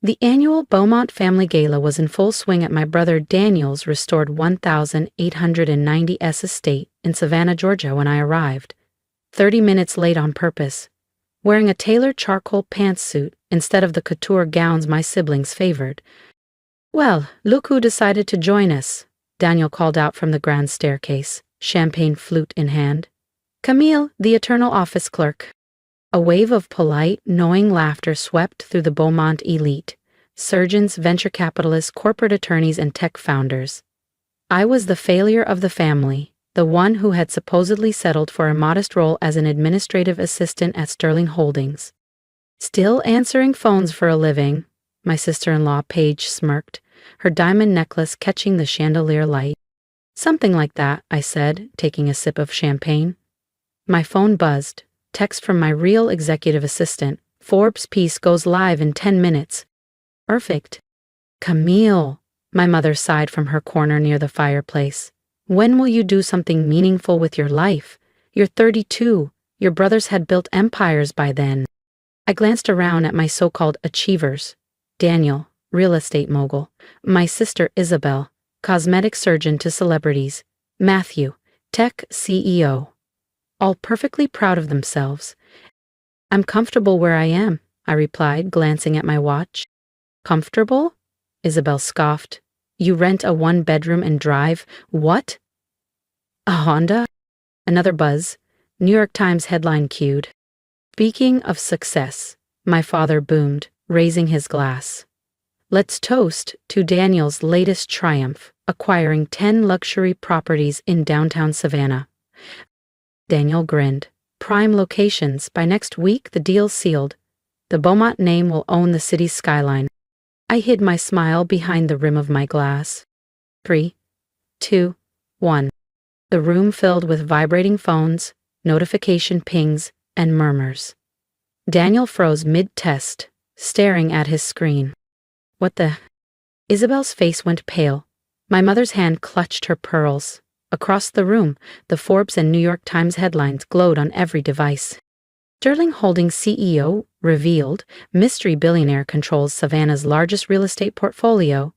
The annual Beaumont Family Gala was in full swing at my brother Daniel's restored 1890s estate in Savannah, Georgia when I arrived, 30 minutes late on purpose, wearing a tailored charcoal pantsuit instead of the couture gowns my siblings favored. "Well, look who decided to join us," Daniel called out from the grand staircase, champagne flute in hand. "Camille, the eternal office clerk." A wave of polite, knowing laughter swept through the Beaumont elite: surgeons, venture capitalists, corporate attorneys, and tech founders. I was the failure of the family, the one who had supposedly settled for a modest role as an administrative assistant at Sterling Holdings. "Still answering phones for a living," my sister-in-law Paige smirked, her diamond necklace catching the chandelier light. "Something like that," I said, taking a sip of champagne. My phone buzzed. Text from my real executive assistant: "Forbes piece goes live in 10 minutes. Perfect." "Camille," my mother sighed from her corner near the fireplace. "When will you do something meaningful with your life? You're 32. Your brothers had built empires by then." I glanced around at my so-called achievers: Daniel, real estate mogul; my sister Isabel, cosmetic surgeon to celebrities; Matthew, tech CEO. All perfectly proud of themselves. "I'm comfortable where I am," I replied, glancing at my watch. "Comfortable?" Isabel scoffed. "You rent a one-bedroom and drive, what? A Honda?" Another buzz. New York Times headline cued. "Speaking of success," my father boomed, raising his glass. "Let's toast to Daniel's latest triumph, acquiring 10 luxury properties in downtown Savannah." Daniel grinned. "Prime locations. By next week, the deal's sealed. The Beaumont name will own the city's skyline." I hid my smile behind the rim of my glass. 3, 2, 1. The room filled with vibrating phones, notification pings, and murmurs. Daniel froze mid-test, staring at his screen. "What the?" Isabel's face went pale. My mother's hand clutched her pearls. Across the room, the Forbes and New York Times headlines glowed on every device. Sterling Holdings CEO revealed mystery billionaire controls Savannah's largest real estate portfolio,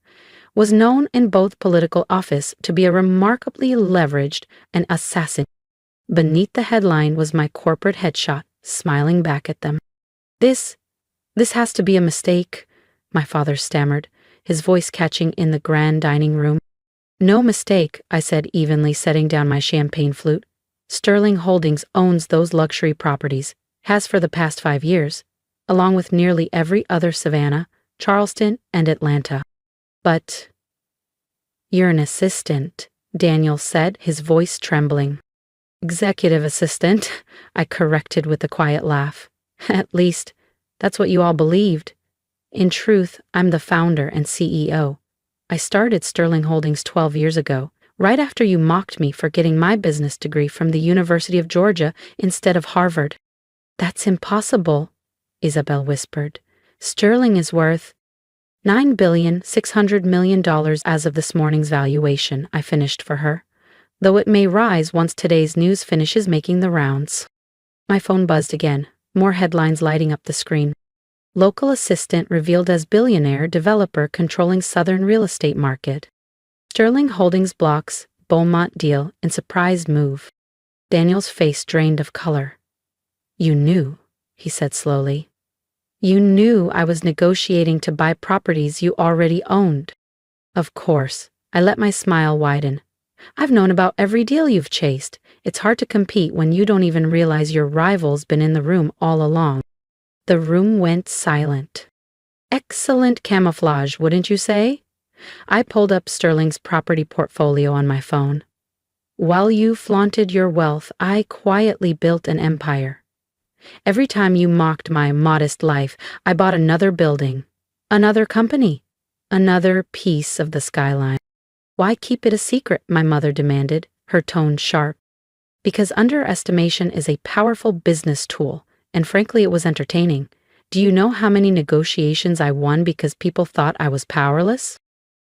was known in both political office to be a remarkably leveraged and assassin. Beneath the headline was my corporate headshot, smiling back at them. This has to be a mistake," my father stammered, his voice catching in the grand dining room. "No mistake," I said evenly, setting down my champagne flute. "Sterling Holdings owns those luxury properties, has for the past 5 years, along with nearly every other Savannah, Charleston, and Atlanta. But you're an assistant," Daniel said, his voice trembling. "Executive assistant," I corrected with a quiet laugh. "At least, that's what you all believed. In truth, I'm the founder and CEO. I started Sterling Holdings 12 years ago, right after you mocked me for getting my business degree from the University of Georgia instead of Harvard." "That's impossible," Isabel whispered. "Sterling is worth $9,600,000,000 as of this morning's valuation," I finished for her, "though it may rise once today's news finishes making the rounds." My phone buzzed again, more headlines lighting up the screen. Local assistant revealed as billionaire developer controlling southern real estate market. Sterling Holdings blocks Beaumont deal in surprise move. Daniel's face drained of color. "You knew," he said slowly. "You knew I was negotiating to buy properties you already owned." "Of course." I let my smile widen. "I've known about every deal you've chased. It's hard to compete when you don't even realize your rival's been in the room all along." The room went silent. Excellent camouflage, wouldn't you say? I pulled up Sterling's property portfolio on my phone. "While you flaunted your wealth, I quietly built an empire. Every time you mocked my modest life, I bought another building, another company, another piece of the skyline." "Why keep it a secret?" my mother demanded, her tone sharp. "Because underestimation is a powerful business tool, and frankly it was entertaining. Do you know how many negotiations I won because people thought I was powerless?"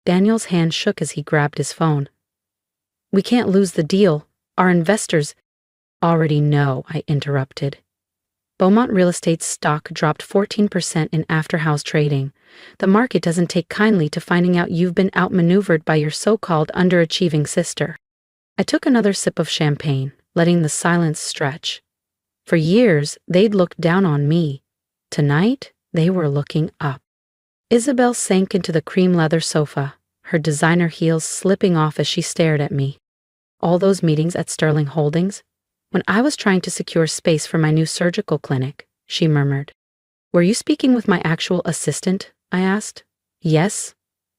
Daniel's hand shook as he grabbed his phone. "We can't lose the deal. Our investors—" "Already know," I interrupted. Beaumont Real Estate's stock dropped 14% in after-house trading. The market doesn't take kindly to finding out you've been outmaneuvered by your so-called underachieving sister. I took another sip of champagne, letting the silence stretch. For years, they'd looked down on me. Tonight, they were looking up. Isabel sank into the cream leather sofa, her designer heels slipping off as she stared at me. All those meetings at Sterling Holdings? When I was trying to secure space for my new surgical clinic, she murmured. Were you speaking with my actual assistant? I asked. Yes.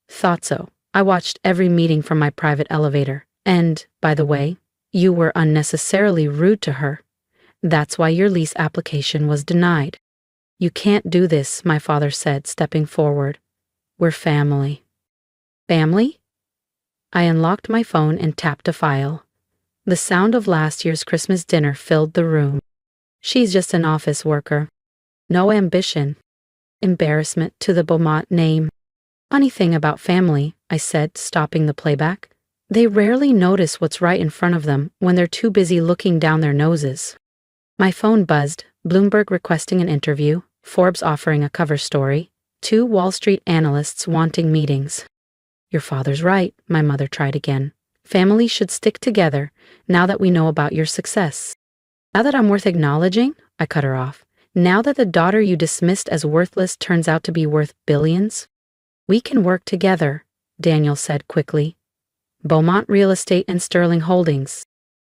Thought so. I watched every meeting from my private elevator. And, by the way, you were unnecessarily rude to her. That's why your lease application was denied. You can't do this, my father said, stepping forward. We're family. Family? I unlocked my phone and tapped a file. The sound of last year's Christmas dinner filled the room. She's just an office worker. No ambition. Embarrassment to the Beaumont name. Funny thing about family, I said, stopping the playback. They rarely notice what's right in front of them when they're too busy looking down their noses. My phone buzzed, Bloomberg requesting an interview, Forbes offering a cover story, 2 Wall Street analysts wanting meetings. Your father's right, my mother tried again. Families should stick together now that we know about your success. Now that I'm worth acknowledging, I cut her off. Now that the daughter you dismissed as worthless turns out to be worth billions? We can work together, Daniel said quickly. Beaumont Real Estate and Sterling Holdings.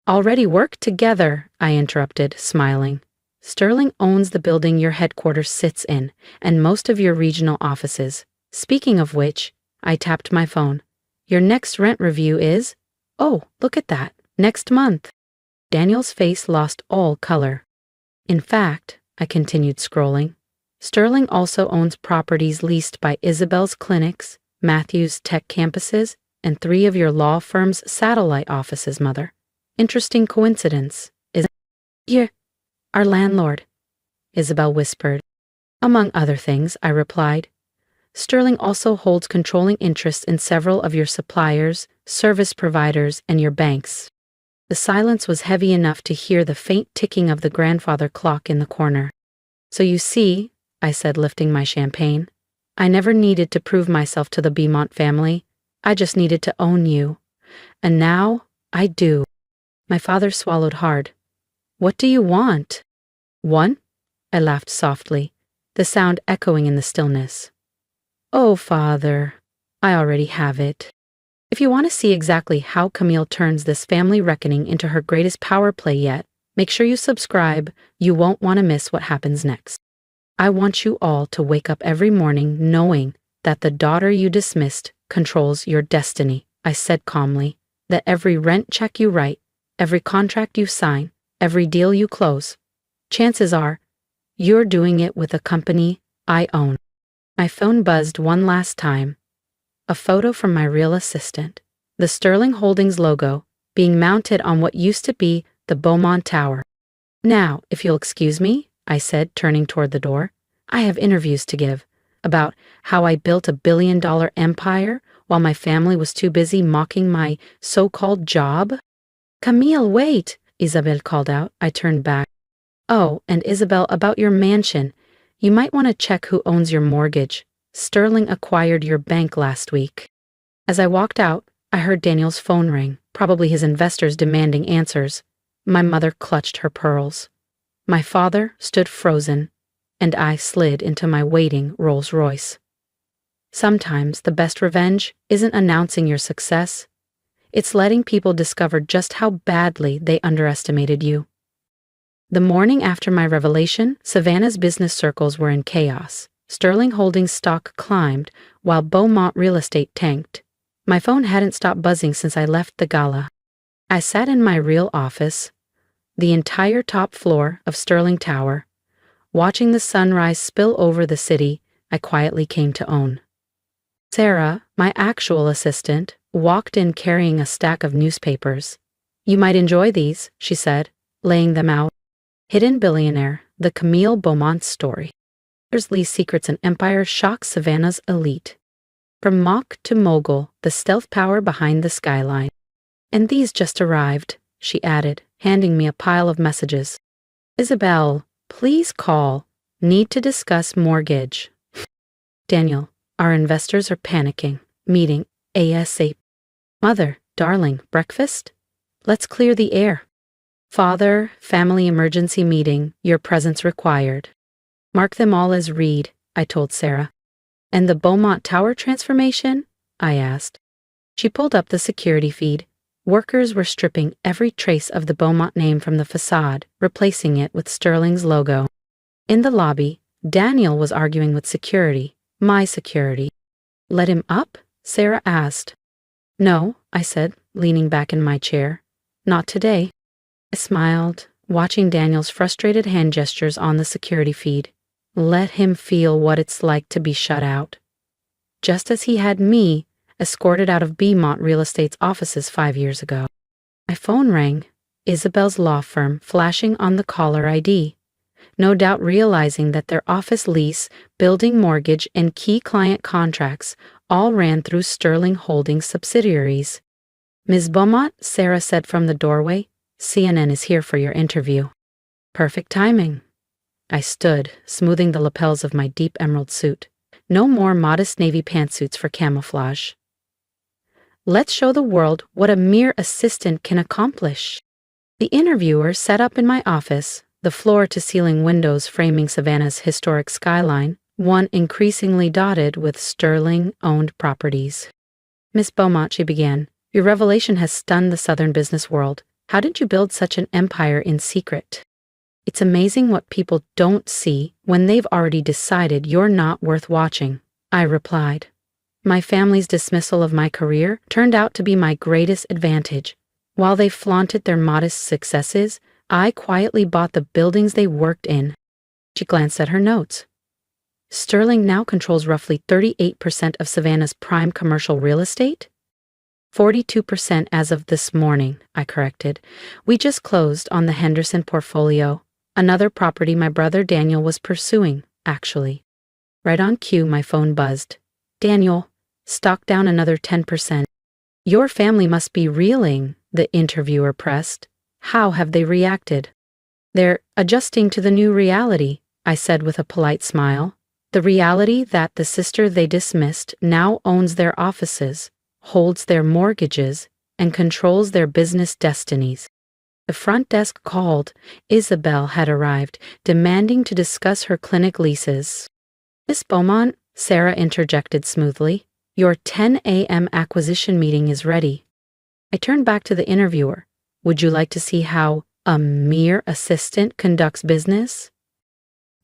Already work together, I interrupted, smiling. Sterling owns the building your headquarters sits in, and most of your regional offices. Speaking of which, I tapped my phone. Your next rent review is? Oh, look at that. Next month. Daniel's face lost all color. In fact, I continued scrolling, Sterling also owns properties leased by Isabel's clinics, Matthew's tech campuses, and 3 of your law firm's satellite offices, Mother. Interesting coincidence, isn't it? Yeah, our landlord, Isabel whispered. Among other things, I replied. Sterling also holds controlling interests in several of your suppliers, service providers, and your banks. The silence was heavy enough to hear the faint ticking of the grandfather clock in the corner. So you see, I said, lifting my champagne, I never needed to prove myself to the Beaumont family. I just needed to own you. And now, I do. My father swallowed hard. What do you want? One? I laughed softly, the sound echoing in the stillness. Oh, Father, I already have it. If you want to see exactly how Camille turns this family reckoning into her greatest power play yet, make sure you subscribe. You won't want to miss what happens next. I want you all to wake up every morning knowing that the daughter you dismissed controls your destiny, I said calmly, that every rent check you write, every contract you sign, every deal you close, chances are you're doing it with a company I own. My phone buzzed one last time. A photo from my real assistant, the Sterling Holdings logo, being mounted on what used to be the Beaumont Tower. Now, if you'll excuse me, I said, turning toward the door, I have interviews to give about how I built a billion-dollar empire while my family was too busy mocking my so-called job. Camille, wait, Isabel called out. I turned back. Oh, and Isabel, about your mansion. You might want to check who owns your mortgage. Sterling acquired your bank last week. As I walked out, I heard Daniel's phone ring, probably his investors demanding answers. My mother clutched her pearls. My father stood frozen, and I slid into my waiting Rolls-Royce. Sometimes the best revenge isn't announcing your success. It's letting people discover just how badly they underestimated you. The morning after my revelation, Savannah's business circles were in chaos. Sterling Holdings stock climbed, while Beaumont Real Estate tanked. My phone hadn't stopped buzzing since I left the gala. I sat in my real office, the entire top floor of Sterling Tower, watching the sunrise spill over the city I quietly came to own. Sarah, my actual assistant, walked in carrying a stack of newspapers. You might enjoy these, she said, laying them out. Hidden Billionaire, the Camille Beaumont story. Lee's Secrets and Empire shocks Savannah's elite. From mock to mogul, the stealth power behind the skyline. And these just arrived, she added, handing me a pile of messages. Isabel, Please call. Need to discuss mortgage. Daniel, our investors are panicking. Meeting ASAP. Mother, darling, breakfast? Let's clear the air. Father, family emergency meeting, your presence required. Mark them all as read, I told Sarah. And the Beaumont Tower transformation? I asked. She pulled up the security feed. Workers were stripping every trace of the Beaumont name from the facade, replacing it with Sterling's logo. In the lobby, Daniel was arguing with security, my security. Let him up? Sarah asked. No, I said, leaning back in my chair. Not today. I smiled, watching Daniel's frustrated hand gestures on the security feed. Let him feel what it's like to be shut out. Just as he had me escorted out of Beaumont Real Estate's offices 5 years ago. My phone rang, Isabel's law firm flashing on the caller ID. No doubt realizing that their office lease, building mortgage, and key client contracts all ran through Sterling Holdings subsidiaries. Ms. Beaumont, Sarah said from the doorway, CNN is here for your interview. Perfect timing. I stood, smoothing the lapels of my deep emerald suit. No more modest navy pantsuits for camouflage. Let's show the world what a mere assistant can accomplish. The interviewer sat up in my office, the floor-to-ceiling windows framing Savannah's historic skyline, one increasingly dotted with Sterling-owned properties. Miss Beaumont, she began, your revelation has stunned the Southern business world. How did you build such an empire in secret? It's amazing what people don't see when they've already decided you're not worth watching, I replied. My family's dismissal of my career turned out to be my greatest advantage. While they flaunted their modest successes, I quietly bought the buildings they worked in. She glanced at her notes. Sterling now controls roughly 38% of Savannah's prime commercial real estate? 42% as of this morning, I corrected. We just closed on the Henderson portfolio, another property my brother Daniel was pursuing, actually. Right on cue, my phone buzzed. Daniel, stock down another 10%. Your family must be reeling, the interviewer pressed. How have they reacted? They're adjusting to the new reality, I said with a polite smile. The reality that the sister they dismissed now owns their offices, holds their mortgages, and controls their business destinies. The front desk called. Isabel had arrived, demanding to discuss her clinic leases. Miss Beaumont, Sarah interjected smoothly, your 10 a.m. acquisition meeting is ready. I turned back to the interviewer. Would you like to see how a mere assistant conducts business?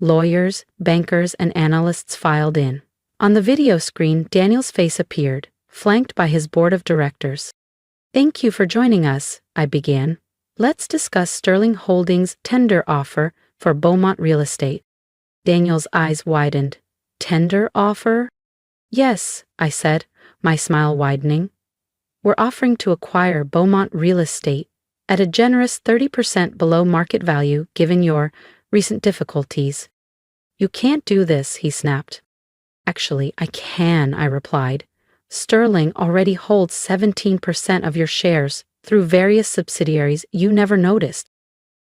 Lawyers, bankers, and analysts filed in. On the video screen, Daniel's face appeared, flanked by his board of directors. Thank you for joining us, I began. Let's discuss Sterling Holdings' tender offer for Beaumont Real Estate. Daniel's eyes widened. Tender offer? Yes, I said, my smile widening. We're offering to acquire Beaumont Real Estate at a generous 30% below market value given your recent difficulties. You can't do this, he snapped. Actually, I can, I replied. Sterling already holds 17% of your shares through various subsidiaries you never noticed.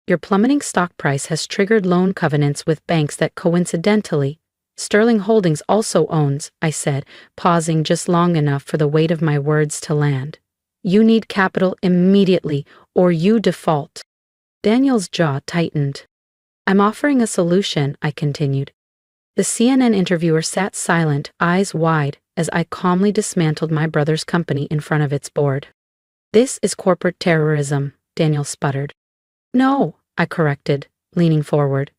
Your plummeting stock price has triggered loan covenants with banks that coincidentally Sterling Holdings also owns, I said, pausing just long enough for the weight of my words to land. You need capital immediately, or you default. Daniel's jaw tightened. I'm offering a solution, I continued. The CNN interviewer sat silent, eyes wide, as I calmly dismantled my brother's company in front of its board. This is corporate terrorism, Daniel sputtered. No, I corrected, leaning forward.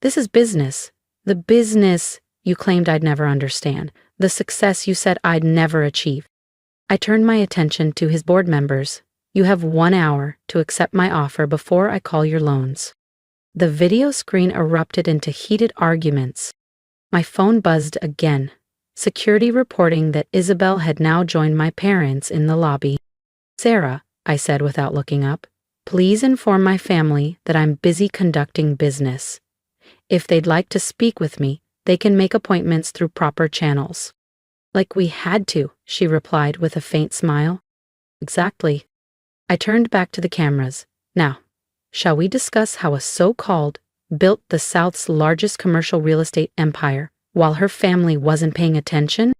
This is business. The business you claimed I'd never understand. The success you said I'd never achieve. I turned my attention to his board members. You have 1 hour to accept my offer before I call your loans. The video screen erupted into heated arguments. My phone buzzed again. Security reporting that Isabel had now joined my parents in the lobby. Sarah, I said without looking up, please inform my family that I'm busy conducting business. If they'd like to speak with me, they can make appointments through proper channels. Like we had to, she replied with a faint smile. Exactly. I turned back to the cameras. Now, shall we discuss how a so-called built the South's largest commercial real estate empire while her family wasn't paying attention?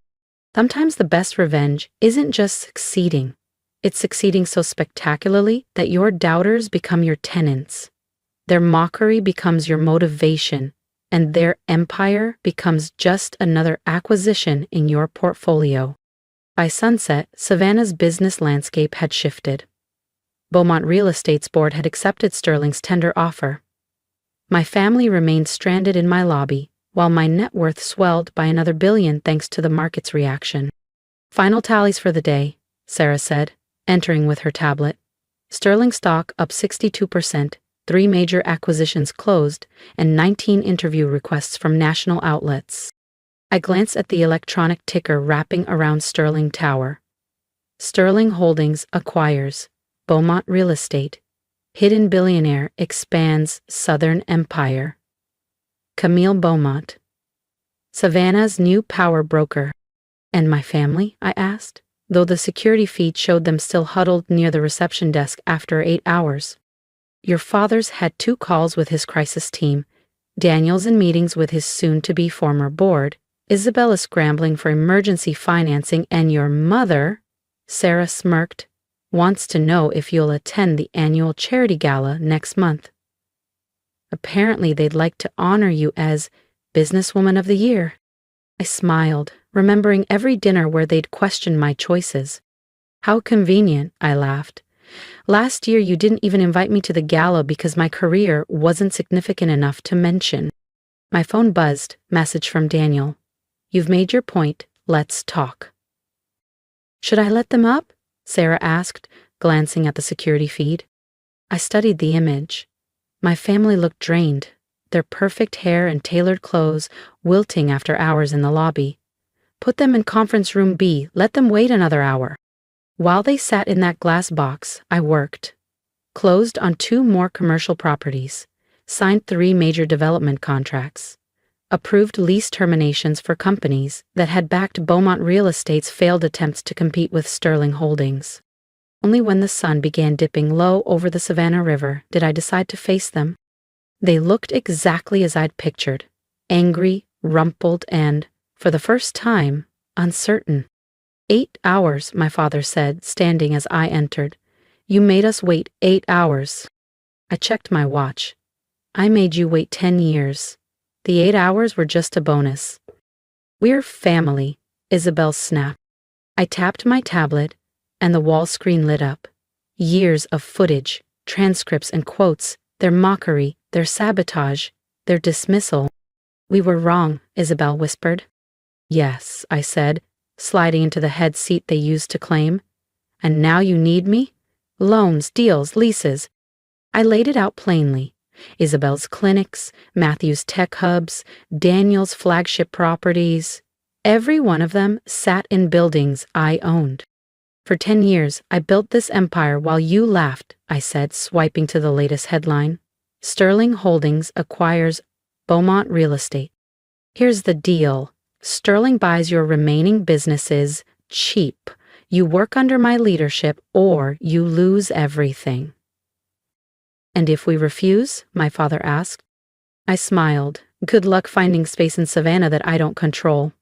Sometimes the best revenge isn't just succeeding. It's succeeding so spectacularly that your doubters become your tenants. Their mockery becomes your motivation, and their empire becomes just another acquisition in your portfolio. By sunset, Savannah's business landscape had shifted. Beaumont Real Estate's board had accepted Sterling's tender offer. My family remained stranded in my lobby, while my net worth swelled by another $1 billion thanks to the market's reaction. Final tallies for the day, Sarah said, entering with her tablet. Sterling stock up 62%, 3 major acquisitions closed, and 19 interview requests from national outlets. I glanced at the electronic ticker wrapping around Sterling Tower. Sterling Holdings acquires Beaumont Real Estate. Hidden billionaire expands Southern Empire. Camille Beaumont. Savannah's new power broker. And my family? I asked, though the security feed showed them still huddled near the reception desk after 8 hours. Your father's had 2 calls with his crisis team. Daniel's in meetings with his soon-to-be former board. Isabel is scrambling for emergency financing, and your mother, Sarah smirked, wants to know if you'll attend the annual charity gala next month. Apparently they'd like to honor you as Businesswoman of the Year. I smiled, remembering every dinner where they'd questioned my choices. How convenient, I laughed. Last year you didn't even invite me to the gala because my career wasn't significant enough to mention. My phone buzzed, message from Daniel. You've made your point, let's talk. Should I let them up? Sarah asked, glancing at the security feed. I studied the image. My family looked drained, their perfect hair and tailored clothes wilting after hours in the lobby. Put them in conference room B, let them wait another hour. While they sat in that glass box, I worked. Closed on 2 more commercial properties, signed 3 major development contracts, approved lease terminations for companies that had backed Beaumont Real Estate's failed attempts to compete with Sterling Holdings. Only when the sun began dipping low over the Savannah River did I decide to face them. They looked exactly as I'd pictured, angry, rumpled, and, for the first time, uncertain. 8 hours, my father said, standing as I entered. You made us wait 8 hours. I checked my watch. I made you wait 10 years. The 8 hours were just a bonus. We're family, Isabel snapped. I tapped my tablet, and the wall screen lit up. Years of footage, transcripts and quotes, their mockery, their sabotage, their dismissal. We were wrong, Isabel whispered. Yes, I said, sliding into the head seat they used to claim. And now you need me? Loans, deals, leases. I laid it out plainly. Isabel's clinics, Matthew's tech hubs, Daniel's flagship properties. Every one of them sat in buildings I owned. For 10 years, I built this empire while you laughed, I said, swiping to the latest headline. Sterling Holdings acquires Beaumont Real Estate. Here's the deal. Sterling buys your remaining businesses cheap. You work under my leadership or you lose everything. And if we refuse? My father asked. I smiled. Good luck finding space in Savannah that I don't control.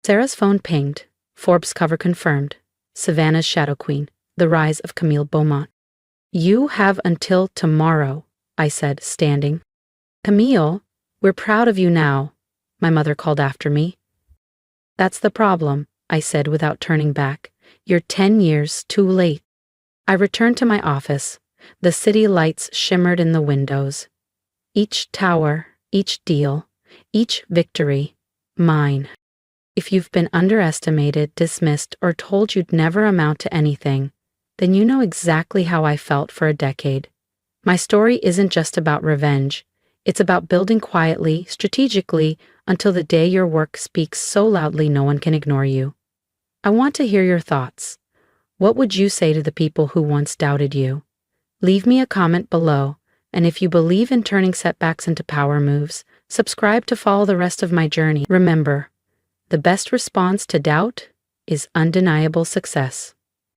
Sarah's phone pinged. Forbes cover confirmed. Savannah's Shadow Queen, the rise of Camille Beaumont. You have until tomorrow, I said, standing. Camille, we're proud of you now, my mother called after me. That's the problem, I said without turning back. You're 10 years too late. I returned to my office. The city lights shimmered in the windows. Each tower, each deal, each victory, mine. If you've been underestimated, dismissed, or told you'd never amount to anything, then you know exactly how I felt for a decade. My story isn't just about revenge. It's about building quietly, strategically, until the day your work speaks so loudly no one can ignore you. I want to hear your thoughts. What would you say to the people who once doubted you? Leave me a comment below, and if you believe in turning setbacks into power moves, subscribe to follow the rest of my journey. Remember, the best response to doubt is undeniable success.